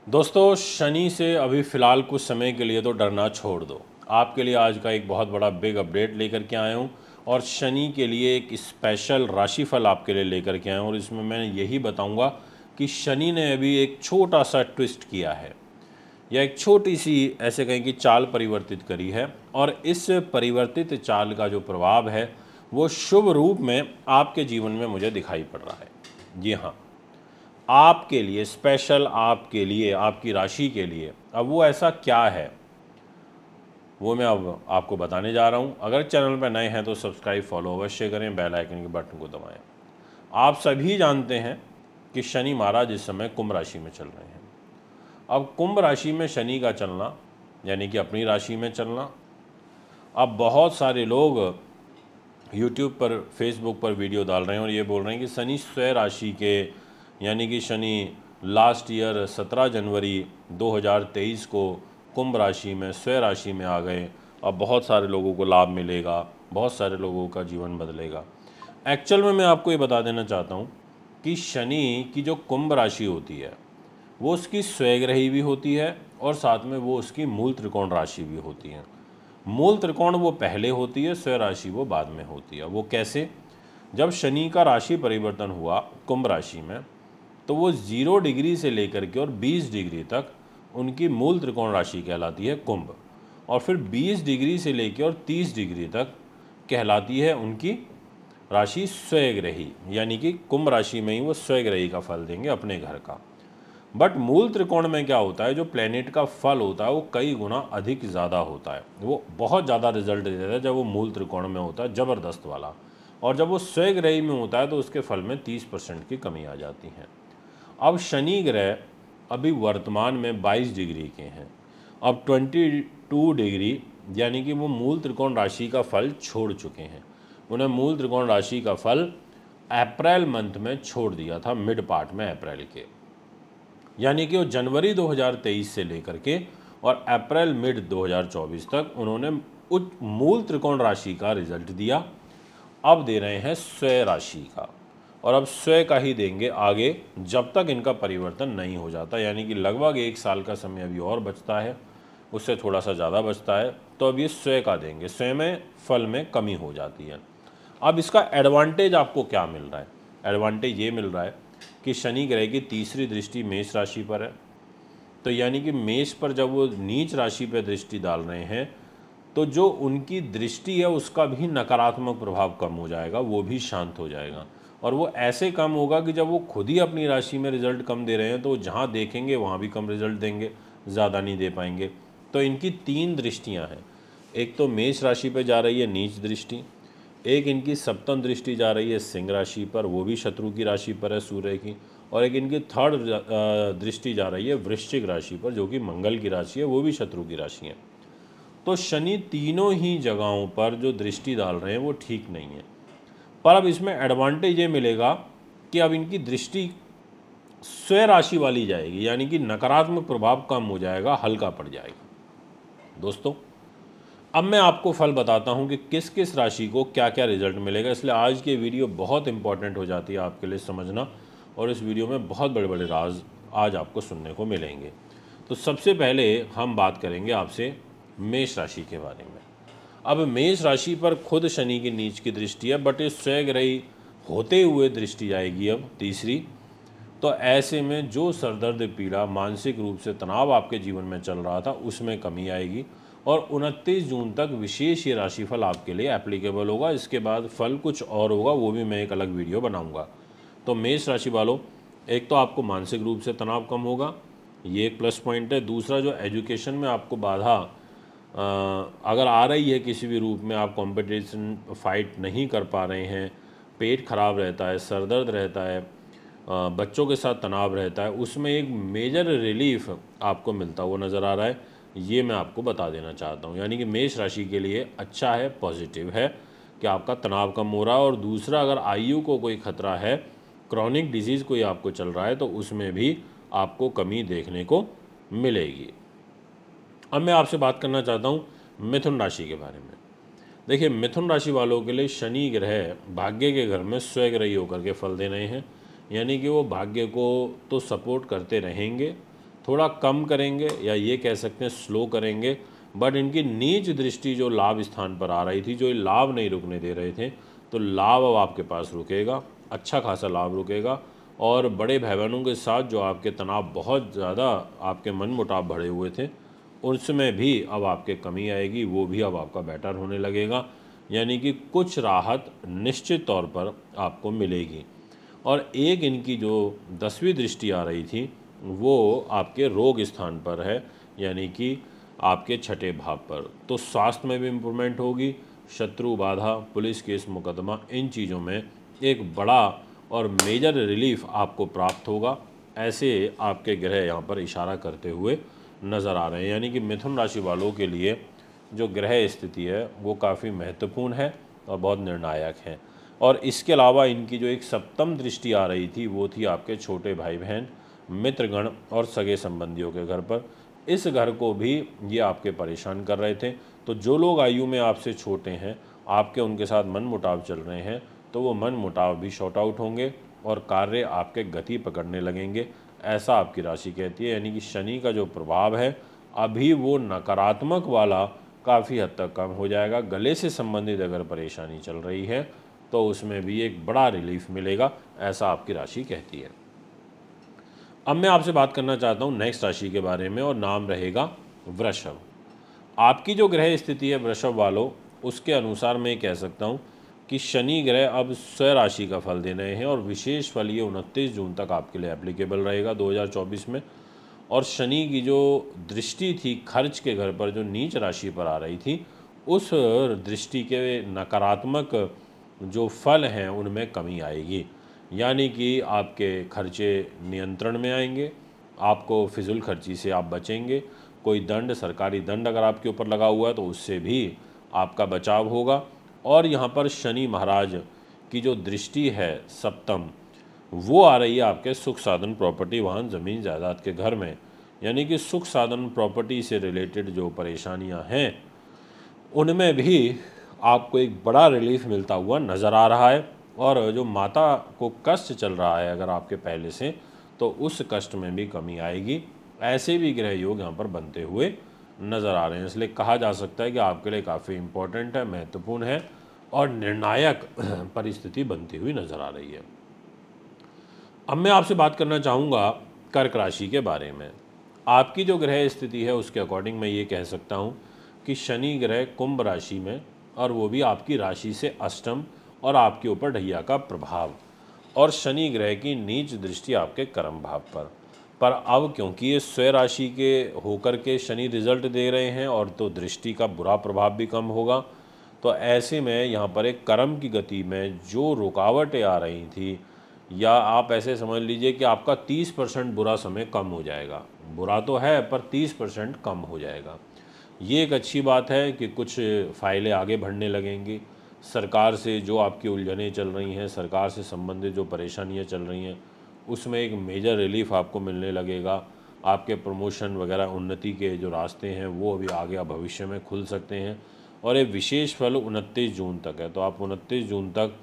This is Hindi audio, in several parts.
दोस्तों, शनि से अभी फ़िलहाल कुछ समय के लिए तो डरना छोड़ दो। आपके लिए आज का एक बहुत बड़ा बिग अपडेट लेकर के आया हूँ और शनि के लिए एक स्पेशल राशिफल आपके लिए लेकर के आया हूँ और इसमें मैं यही बताऊँगा कि शनि ने अभी एक छोटा सा ट्विस्ट किया है या एक छोटी सी ऐसे कहें कि चाल परिवर्तित करी है और इस परिवर्तित चाल का जो प्रभाव है वो शुभ रूप में आपके जीवन में मुझे दिखाई पड़ रहा है। जी हाँ, आपके लिए स्पेशल, आपके लिए, आपकी राशि के लिए। अब वो ऐसा क्या है वो मैं अब आपको बताने जा रहा हूँ। अगर चैनल पर नए हैं तो सब्सक्राइब फॉलो अवश्य करें, बेल आइकन के बटन को दबाएं। आप सभी जानते हैं कि शनि महाराज इस समय कुंभ राशि में चल रहे हैं। अब कुंभ राशि में शनि का चलना यानी कि अपनी राशि में चलना, अब बहुत सारे लोग यूट्यूब पर, फेसबुक पर वीडियो डाल रहे हैं और ये बोल रहे हैं कि शनि स्वयं राशि के यानी कि शनि लास्ट ईयर 17 जनवरी 2023 को कुंभ राशि में स्वयं राशि में आ गए। अब बहुत सारे लोगों को लाभ मिलेगा, बहुत सारे लोगों का जीवन बदलेगा। एक्चुअल में मैं आपको ये बता देना चाहता हूँ कि शनि की जो कुंभ राशि होती है वो उसकी स्वयग्रही भी होती है और साथ में वो उसकी मूल त्रिकोण राशि भी होती है। मूल त्रिकोण वो पहले होती है, स्वयं राशि वो बाद में होती है। वो कैसे? जब शनि का राशि परिवर्तन हुआ कुंभ राशि में तो वो 0 डिग्री से लेकर के और 20 डिग्री तक उनकी मूल त्रिकोण राशि कहलाती है कुंभ, और फिर 20 डिग्री से लेकर और 30 डिग्री तक कहलाती है उनकी राशि स्वयग्रही, यानी कि कुंभ राशि में ही वो स्वयग्रही का फल देंगे अपने घर का। बट मूल त्रिकोण में क्या होता है, जो प्लेनेट का फल होता है वो कई गुना अधिक ज़्यादा होता है, वो बहुत ज़्यादा रिजल्ट देता है जब वो मूल त्रिकोण में होता है, ज़बरदस्त वाला। और जब वो स्वयग्रही में होता है तो उसके फल में 30% की कमी आ जाती है। अब शनि ग्रह अभी वर्तमान में 22 डिग्री के हैं, अब 22 डिग्री यानी कि वो मूल त्रिकोण राशि का फल छोड़ चुके हैं। उन्हें मूल त्रिकोण राशि का फल अप्रैल मंथ में छोड़ दिया था, मिड पार्ट में अप्रैल के, यानी कि वो जनवरी 2023 से लेकर के और अप्रैल मिड 2024 तक उन्होंने उच्च मूल त्रिकोण राशि का रिजल्ट दिया। अब दे रहे हैं स्वयं राशि का, और अब स्वयं का ही देंगे आगे जब तक इनका परिवर्तन नहीं हो जाता, यानी कि लगभग 1 साल का समय अभी और बचता है, उससे थोड़ा सा ज़्यादा बचता है। तो अब ये स्वयं का देंगे, स्वयं में फल में कमी हो जाती है। अब इसका एडवांटेज आपको क्या मिल रहा है? एडवांटेज ये मिल रहा है कि शनि ग्रह की तीसरी दृष्टि मेष राशि पर है, तो यानी कि मेष पर जब वो नीच राशि पर दृष्टि डाल रहे हैं तो जो उनकी दृष्टि है उसका भी नकारात्मक प्रभाव कम हो जाएगा, वो भी शांत हो जाएगा। और वो ऐसे कम होगा कि जब वो खुद ही अपनी राशि में रिजल्ट कम दे रहे हैं तो जहाँ देखेंगे वहाँ भी कम रिजल्ट देंगे, ज़्यादा नहीं दे पाएंगे। तो इनकी 3 दृष्टियाँ हैं। एक तो मेष राशि पर जा रही है नीच दृष्टि, एक इनकी सप्तम दृष्टि जा रही है सिंह राशि पर, वो भी शत्रु की राशि पर है, सूर्य की, और एक इनकी थर्ड दृष्टि जा रही है वृश्चिक राशि पर, जो कि मंगल की राशि है, वो भी शत्रु की राशि है। तो शनि तीनों ही जगहों पर जो दृष्टि डाल रहे हैं वो ठीक नहीं है। पर अब इसमें एडवांटेज ये मिलेगा कि अब इनकी दृष्टि स्वयं राशि वाली जाएगी, यानी कि नकारात्मक प्रभाव कम हो जाएगा, हल्का पड़ जाएगा। दोस्तों, अब मैं आपको फल बताता हूं कि किस किस राशि को क्या क्या रिजल्ट मिलेगा, इसलिए आज की वीडियो बहुत इंपॉर्टेंट हो जाती है आपके लिए समझना, और इस वीडियो में बहुत बड़े बड़े राज आज आपको सुनने को मिलेंगे। तो सबसे पहले हम बात करेंगे आपसे मेष राशि के बारे में। अब मेष राशि पर खुद शनि की नीच की दृष्टि है, बट ये स्वयग्रही होते हुए दृष्टि जाएगी अब तीसरी। तो ऐसे में जो सरदर्द, पीड़ा, मानसिक रूप से तनाव आपके जीवन में चल रहा था उसमें कमी आएगी, और 29 जून तक विशेष ये राशिफल आपके लिए एप्लीकेबल होगा। इसके बाद फल कुछ और होगा, वो भी मैं एक अलग वीडियो बनाऊंगा। तो मेष राशि वालों, एक तो आपको मानसिक रूप से तनाव कम होगा, ये एक प्लस पॉइंट है। दूसरा, जो एजुकेशन में आपको बाधा अगर आ रही है किसी भी रूप में, आप कंपटीशन फाइट नहीं कर पा रहे हैं, पेट खराब रहता है, सर दर्द रहता है, बच्चों के साथ तनाव रहता है, उसमें एक मेजर रिलीफ आपको मिलता हुआ नज़र आ रहा है। ये मैं आपको बता देना चाहता हूँ, यानी कि मेष राशि के लिए अच्छा है, पॉजिटिव है कि आपका तनाव कम हो रहा है। और दूसरा, अगर आयु को कोई खतरा है, क्रॉनिक डिजीज़ कोई आपको चल रहा है, तो उसमें भी आपको कमी देखने को मिलेगी। अब मैं आपसे बात करना चाहता हूँ मिथुन राशि के बारे में। देखिए, मिथुन राशि वालों के लिए शनि ग्रह भाग्य के घर में स्वयग्रही होकर के फल दे रहे हैं, यानी कि वो भाग्य को तो सपोर्ट करते रहेंगे, थोड़ा कम करेंगे या ये कह सकते हैं स्लो करेंगे, बट इनकी नीच दृष्टि जो लाभ स्थान पर आ रही थी, जो ये लाभ नहीं रुकने दे रहे थे, तो लाभ अब आपके पास रुकेगा, अच्छा खासा लाभ रुकेगा। और बड़े भाई बहनों के साथ जो आपके तनाव बहुत ज़्यादा आपके मन मुटाव बढ़े हुए थे, उसमें भी अब आपके कमी आएगी, वो भी अब आपका बेटर होने लगेगा। यानी कि कुछ राहत निश्चित तौर पर आपको मिलेगी। और एक इनकी जो 10वीं दृष्टि आ रही थी वो आपके रोग स्थान पर है, यानी कि आपके छठे भाव पर। तो स्वास्थ्य में भी इम्प्रूवमेंट होगी, शत्रु बाधा, पुलिस केस मुकदमा, इन चीज़ों में एक बड़ा और मेजर रिलीफ आपको प्राप्त होगा। ऐसे आपके ग्रह यहाँ पर इशारा करते हुए नज़र आ रहे हैं। यानी कि मिथुन राशि वालों के लिए जो ग्रह स्थिति है वो काफ़ी महत्वपूर्ण है और बहुत निर्णायक है। और इसके अलावा इनकी जो एक सप्तम दृष्टि आ रही थी वो थी आपके छोटे भाई बहन, मित्रगण और सगे संबंधियों के घर पर। इस घर को भी ये आपके परेशान कर रहे थे। तो जो लोग आयु में आपसे छोटे हैं, आपके उनके साथ मन मुटाव चल रहे हैं, तो वो मन मुटाव भी शॉर्ट आउट होंगे और कार्य आपके गति पकड़ने लगेंगे, ऐसा आपकी राशि कहती है। यानी कि शनि का जो प्रभाव है अभी वो नकारात्मक वाला काफ़ी हद तक कम हो जाएगा। गले से संबंधित अगर परेशानी चल रही है तो उसमें भी एक बड़ा रिलीफ मिलेगा, ऐसा आपकी राशि कहती है। अब मैं आपसे बात करना चाहता हूँ नेक्स्ट राशि के बारे में, और नाम रहेगा वृषभ। आपकी जो ग्रह स्थिति है वृषभ वालों, उसके अनुसार मैं कह सकता हूँ कि शनि ग्रह अब स्वराशि राशि का फल दे रहे हैं, और विशेष फल ये 29 जून तक आपके लिए एप्लीकेबल रहेगा 2024 में। और शनि की जो दृष्टि थी खर्च के घर पर, जो नीच राशि पर आ रही थी, उस दृष्टि के नकारात्मक जो फल हैं उनमें कमी आएगी। यानी कि आपके खर्चे नियंत्रण में आएंगे, आपको फिजूल खर्ची से आप बचेंगे। कोई दंड, सरकारी दंड अगर आपके ऊपर लगा हुआ है तो उससे भी आपका बचाव होगा। और यहाँ पर शनि महाराज की जो दृष्टि है सप्तम, वो आ रही है आपके सुख साधन, प्रॉपर्टी, वाहन, ज़मीन जायदाद के घर में। यानी कि सुख साधन, प्रॉपर्टी से रिलेटेड जो परेशानियां हैं उनमें भी आपको एक बड़ा रिलीफ मिलता हुआ नज़र आ रहा है। और जो माता को कष्ट चल रहा है अगर आपके पहले से, तो उस कष्ट में भी कमी आएगी। ऐसे भी ग्रह योग यहाँ पर बनते हुए नज़र आ रहे हैं। इसलिए कहा जा सकता है कि आपके लिए काफ़ी इम्पोर्टेंट है, महत्वपूर्ण है और निर्णायक परिस्थिति बनती हुई नज़र आ रही है। अब मैं आपसे बात करना चाहूँगा कर्क राशि के बारे में। आपकी जो ग्रह स्थिति है उसके अकॉर्डिंग मैं ये कह सकता हूँ कि शनि ग्रह कुंभ राशि में, और वो भी आपकी राशि से अष्टम, और आपके ऊपर ढैया का प्रभाव, और शनि ग्रह की नीच दृष्टि आपके कर्म भाव पर अब क्योंकि ये स्वयं राशि के होकर के शनि रिजल्ट दे रहे हैं और तो दृष्टि का बुरा प्रभाव भी कम होगा। तो ऐसे में यहाँ पर एक कर्म की गति में जो रुकावटें आ रही थी, या आप ऐसे समझ लीजिए कि आपका 30% बुरा समय कम हो जाएगा। बुरा तो है पर 30% कम हो जाएगा। ये एक अच्छी बात है कि कुछ फाइलें आगे बढ़ने लगेंगी। सरकार से जो आपकी उलझनें चल रही हैं, सरकार से संबंधित जो परेशानियां चल रही हैं, उसमें एक मेजर रिलीफ आपको मिलने लगेगा। आपके प्रमोशन वगैरह, उन्नति के जो रास्ते हैं वो अभी आगे भविष्य में खुल सकते हैं। और ये विशेष फल 29 जून तक है, तो आप 29 जून तक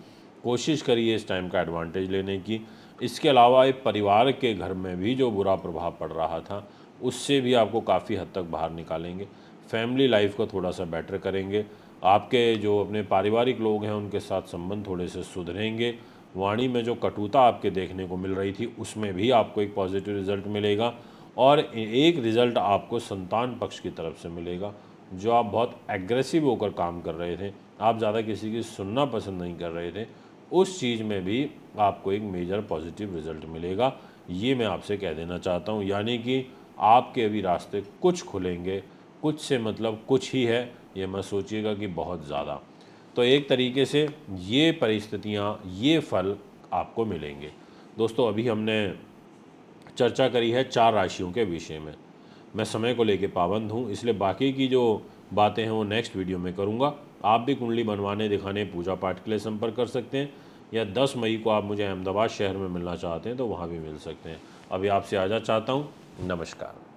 कोशिश करिए इस टाइम का एडवांटेज लेने की। इसके अलावा एक परिवार के घर में भी जो बुरा प्रभाव पड़ रहा था उससे भी आपको काफ़ी हद तक बाहर निकालेंगे। फैमिली लाइफ को थोड़ा सा बेटर करेंगे। आपके जो अपने पारिवारिक लोग हैं उनके साथ संबंध थोड़े से सुधरेंगे। वाणी में जो कटुता आपके देखने को मिल रही थी उसमें भी आपको एक पॉजिटिव रिजल्ट मिलेगा। और एक रिज़ल्ट आपको संतान पक्ष की तरफ से मिलेगा। जो आप बहुत एग्रेसिव होकर काम कर रहे थे, आप ज़्यादा किसी की सुनना पसंद नहीं कर रहे थे, उस चीज़ में भी आपको एक मेजर पॉजिटिव रिजल्ट मिलेगा। ये मैं आपसे कह देना चाहता हूँ। यानी कि आपके अभी रास्ते कुछ खुलेंगे, कुछ से मतलब कुछ ही है, ये मत सोचिएगा कि बहुत ज़्यादा। तो एक तरीके से ये परिस्थितियाँ, ये फल आपको मिलेंगे। दोस्तों, अभी हमने चर्चा करी है 4 राशियों के विषय में। मैं समय को लेके पाबंद हूँ, इसलिए बाकी की जो बातें हैं वो नेक्स्ट वीडियो में करूँगा। आप भी कुंडली बनवाने, दिखाने, पूजा पाठ के लिए संपर्क कर सकते हैं, या 10 मई को आप मुझे अहमदाबाद शहर में मिलना चाहते हैं तो वहाँ भी मिल सकते हैं। अभी आपसे आज़ाद चाहता हूँ। नमस्कार।